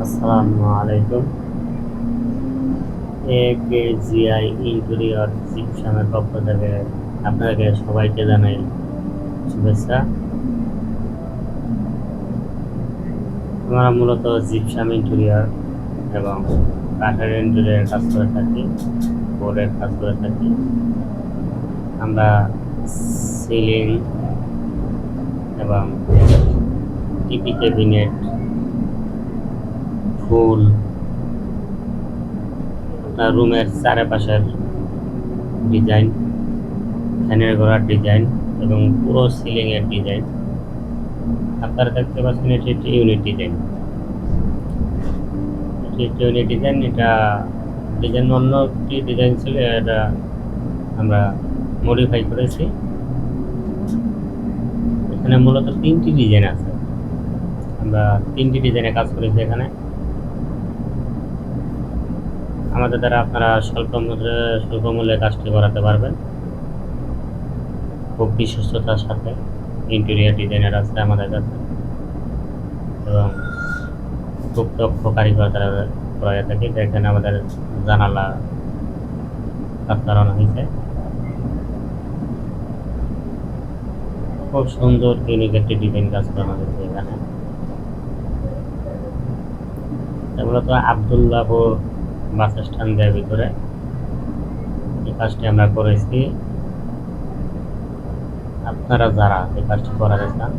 আসসালামু আলাইকুম। একেজিআই ইন্টেরিয়র জিপসামের পক্ষ থেকে আপনাদেরকে সবাইকে জানাই শুভেচ্ছা। আমরা মূলত জিপসাম ইন্টেরিয়র এবং কাঠের ইন্টেরিয়র কাজ করে থাকি, বোর্ডের কাজ করে থাকি। আমরা সিলিং এবং টিপি ক্যাবিনেট, ফুল, আপনার রুমের চারপাশের ডিজাইন, ফ্যানের গোড়ার ডিজাইন এবং পুরো সিলিংয়ের ডিজাইন আপনারা দেখতে পাচ্ছেন। এটি একটি ইউনিট ডিজাইন, এটা ডিজাইন অন্য একটি ডিজাইন ছিল, এটা আমরা মডিফাই করেছি। এখানে মূলত 3টি ডিজাইন আছে, আমরা 3টি ডিজাইনে কাজ করেছি। এখানে আমাদের দ্বারা আপনারা স্বল্প মূল্যে কাজটি করাতে পারবেন। খুব বিশ্বস্ততার সাথে ইন্টেরিয়র ডিজাইনার আছে আমাদের কাছে এবং খুব দক্ষ কারিগর দ্বারা করা থাকে। দেখেন আমাদের জানালা কাজ করানো হয়েছে, খুব সুন্দর ইউনিক একটি ডিজাইন কাজ করানো হয়েছে। এখানে মূলত আবদুল্লাহপুর বাস স্ট্যান্ডের ভিতরে এই কাজটি আমরা করেছি। আপনারা যারা এই কাজটি করাতে চান